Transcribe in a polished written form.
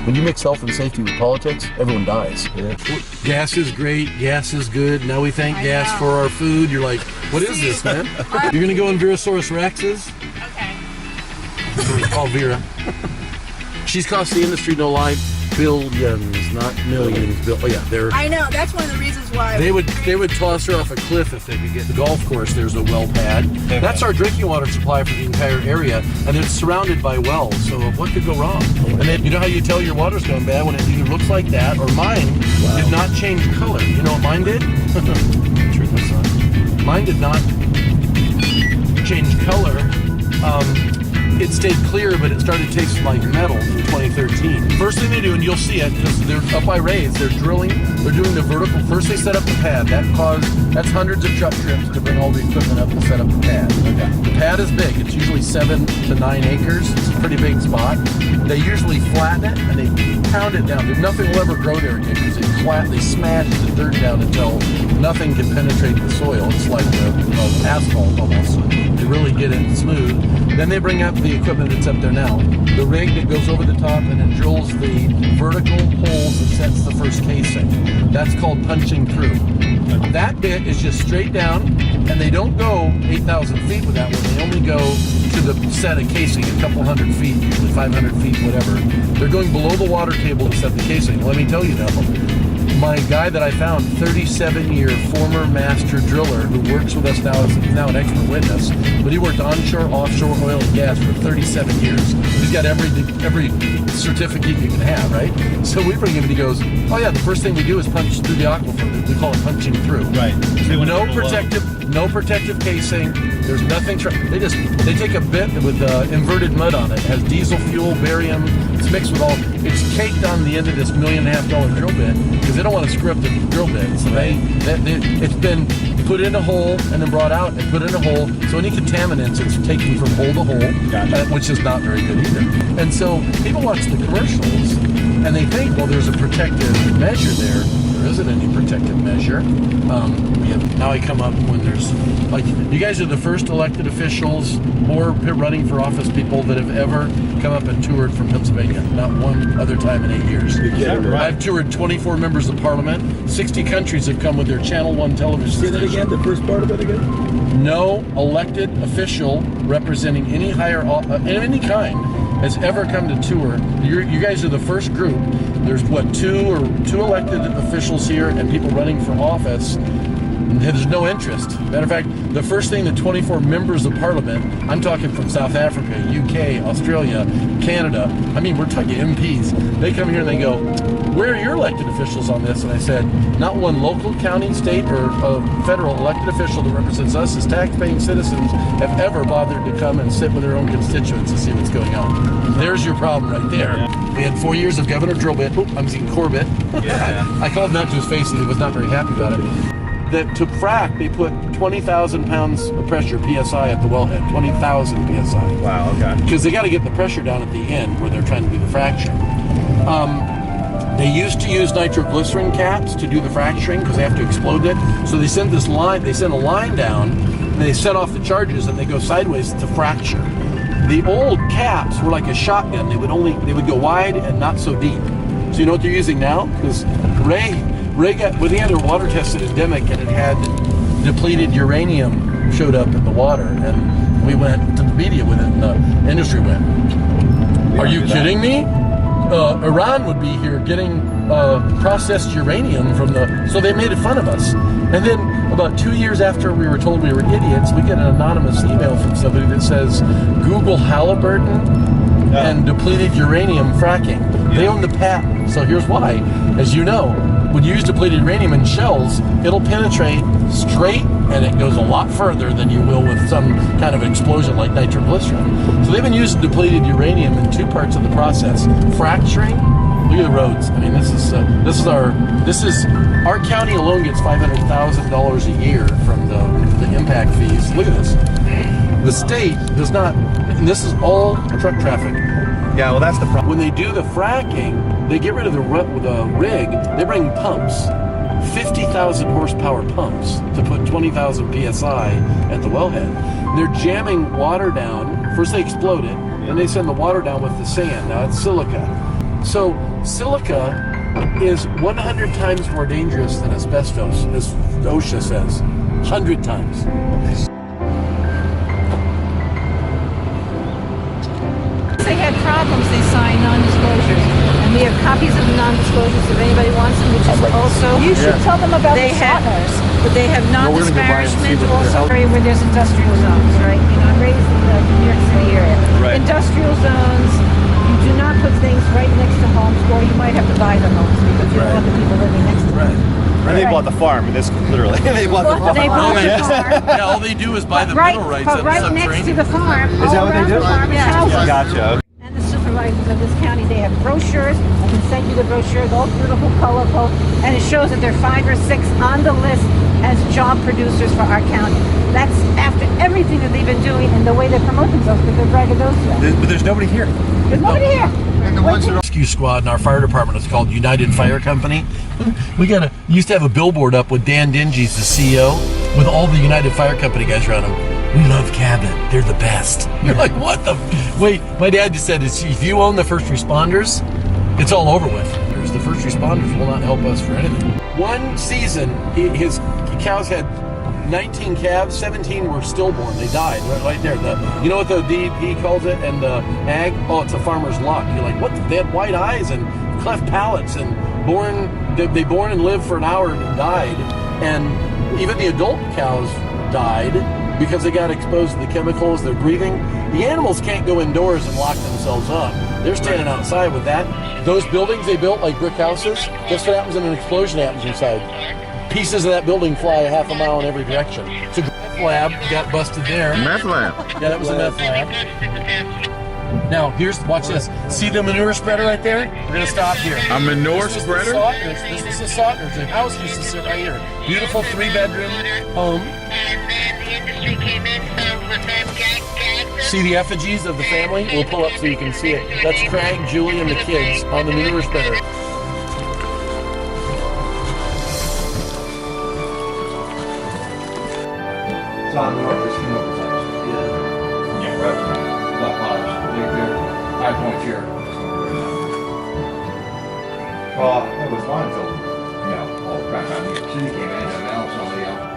when you mix health and safety with politics, everyone dies. Yeah. Gas is great. Gas is good. Now we thank gas for our food. You're like, what is this, man? You're going to go in Virosaurus Rex's? Okay. That's what we call Vera. She's cost the industry, no lie, billions, not millions. Oh yeah, they're. I know. That's one of the reasons why. They would toss her off a cliff if they could get the golf course. There's a well pad. That's our drinking water supply for the entire area, and it's surrounded by wells. So what could go wrong? And then you know how you tell your water's going bad when it either looks like that or mine did not change color. You know what mine did? Mine did not change color. It stayed clear, but it started tasting like metal in 2013. First thing they do, and you'll see it because they're up by Ray's, they're drilling, they're doing the vertical. First they set up the pad. That's hundreds of truck trips to bring all the equipment up and set up the pad. Okay. The pad is big. It's usually 7 to 9 acres. It's a pretty big spot. They usually flatten it and they pound it down. Nothing will ever grow there again because they smash the dirt down until nothing can penetrate the soil. It's like asphalt almost. They really get it smooth. Then they bring up the equipment that's up there now. The rig that goes over the top and then drills the vertical holes that sets the first casing. That's called punching through. That bit is just straight down, and they don't go 8,000 feet with that one. They only go to the set of casing, a couple hundred feet, usually 500 feet, whatever. They're going below the water table to set the casing. Let me tell you though, my guy that I found, 37-year former master driller who works with us now, is now an expert witness, but he worked onshore, offshore oil and gas for 37 years. He's got every certificate you can have, right? So we bring him and he goes, oh yeah, the first thing we do is punch through the aquifer. We call it punching through. Right. No protective casing. There's nothing. They take a bit with inverted mud on it. It has diesel fuel, barium. It's mixed with all. It's caked on the end of this $1.5 million drill bit because they don't want to screw up the drill bit. So it's been put in a hole and then brought out and put in a hole. So any contaminants it's taken from hole to hole, which is not very good either. And so people watch the commercials and they think, well, there's a protective measure there. There isn't any protective measure. Now I come up when there's, like, you guys are the first elected officials or running for office people that have ever come up and toured from Pennsylvania. Not one other time in 8 years. I've toured 24 members of parliament. 60 countries have come with their Channel 1 television station. Say that again, the first part of it again? No elected official representing any higher, any kind has ever come to tour. You guys are the first group. There's what, two elected officials here and people running for office. There's no interest. Matter of fact, the first thing the 24 members of parliament, I'm talking from South Africa, UK, Australia, Canada, I mean, we're talking MPs. They come here and they go, where are your elected officials on this? And I said, not one local, county, state, or federal elected official that represents us as tax-paying citizens have ever bothered to come and sit with their own constituents to see what's going on. There's your problem right there. Yeah. We had 4 years of Governor Drillbit. I'm seeing Corbett. Yeah. I called him that to his face and he was not very happy about it. That to frack, they put 20,000 pounds of pressure, PSI, at the wellhead. 20,000 PSI. Wow, okay. Because they got to get the pressure down at the end where they're trying to do the fracturing. They used to use nitroglycerin caps to do the fracturing because they have to explode it. So they send a line down, and they set off the charges, and they go sideways to fracture. The old caps were like a shotgun. They would go wide and not so deep. So you know what they're using now? Because Ray got, when he had their water tested at Demick and it had depleted uranium showed up in the water, and we went to the media with it, and the industry went, are you kidding me? Iran would be here getting processed uranium from so they made fun of us. And then about 2 years after we were told we were idiots, we get an anonymous email from somebody that says, Google Halliburton and depleted uranium fracking. They own the patent. So here's why. As you know, when you use depleted uranium in shells, it'll penetrate straight and it goes a lot further than you will with some kind of explosion like nitroglycerin. So they've been using depleted uranium in 2 parts of the process. Fracturing, look at the roads. I mean, this is our county alone gets $500,000 a year from the impact fees. Look at this. The state does not, and this is all truck traffic. Yeah, well, that's the problem. When they do the fracking, they get rid of the rig, they bring pumps, 50,000 horsepower pumps to put 20,000 PSI at the wellhead. They're jamming water down. First they explode it, then they send the water down with the sand. Now it's silica. So silica is 100 times more dangerous than asbestos, as OSHA says. 100 times. They had problems, they signed non-disclosures. And we have copies of the non-disclosures if anybody wants them, which is also... You should tell them about the softeners. But they have we're gonna go by and see non-disparagement, what they're also area where there's industrial zones, right? You know, I'm raised in the New York City area. Right. Industrial zones, you do not put things right next to homes, or you might have to buy the homes because you don't want the people living next to them. And they bought the farm, and this literally, they bought the farm. They bought the farm. Yeah, all they do is buy the Right, mineral rights but and right some next to training. the farm, Is that all what they around do? the farm is houses. Gotcha. And the supervisors of this county, they have brochures. I can send you the brochures, all beautiful, colorful, and it shows that there are 5 or 6 on the list as job producers for our county. That's after everything that they've been doing and the way they promote themselves because they're braggadocious. But there's nobody here. There's nobody here. Rescue squad in our fire department is called United Fire Company. We used to have a billboard up with Dan Dingy's the CEO with all the United Fire Company guys around him. We love Cabot. They're the best. You're like, what the? Wait, my dad just said, if you own the first responders, it's all over with. The first responders will not help us for anything. One season, his cows had 19 calves, 17 were stillborn. They died right there. You know what the DEP calls it and the ag? Oh, it's a farmer's luck. You're like, what? They had white eyes and cleft palates and they born and lived for an hour and died. And even the adult cows died because they got exposed to the chemicals they're breathing. The animals can't go indoors and lock themselves up. They're standing outside with that. Those buildings they built like brick houses, guess what happens when an explosion happens inside? Pieces of that building fly a half a mile in every direction. So meth lab got busted there. Meth lab. Yeah, that was a meth lab. Now, watch this. See the manure spreader right there? We're gonna stop here. A manure spreader? This was the Sautners. The house used to sit right here. Beautiful 3-bedroom home. And then the industry came in, so with them Gasland. See the effigies of the family? We'll pull up so you can see it. That's Craig, Julie, and the kids on the manure spreader. It's on Northwest North. Yeah, right. Black Lodge, right there. High Point here. Well, it was fun until, all the crap out here. City came in and now somebody else.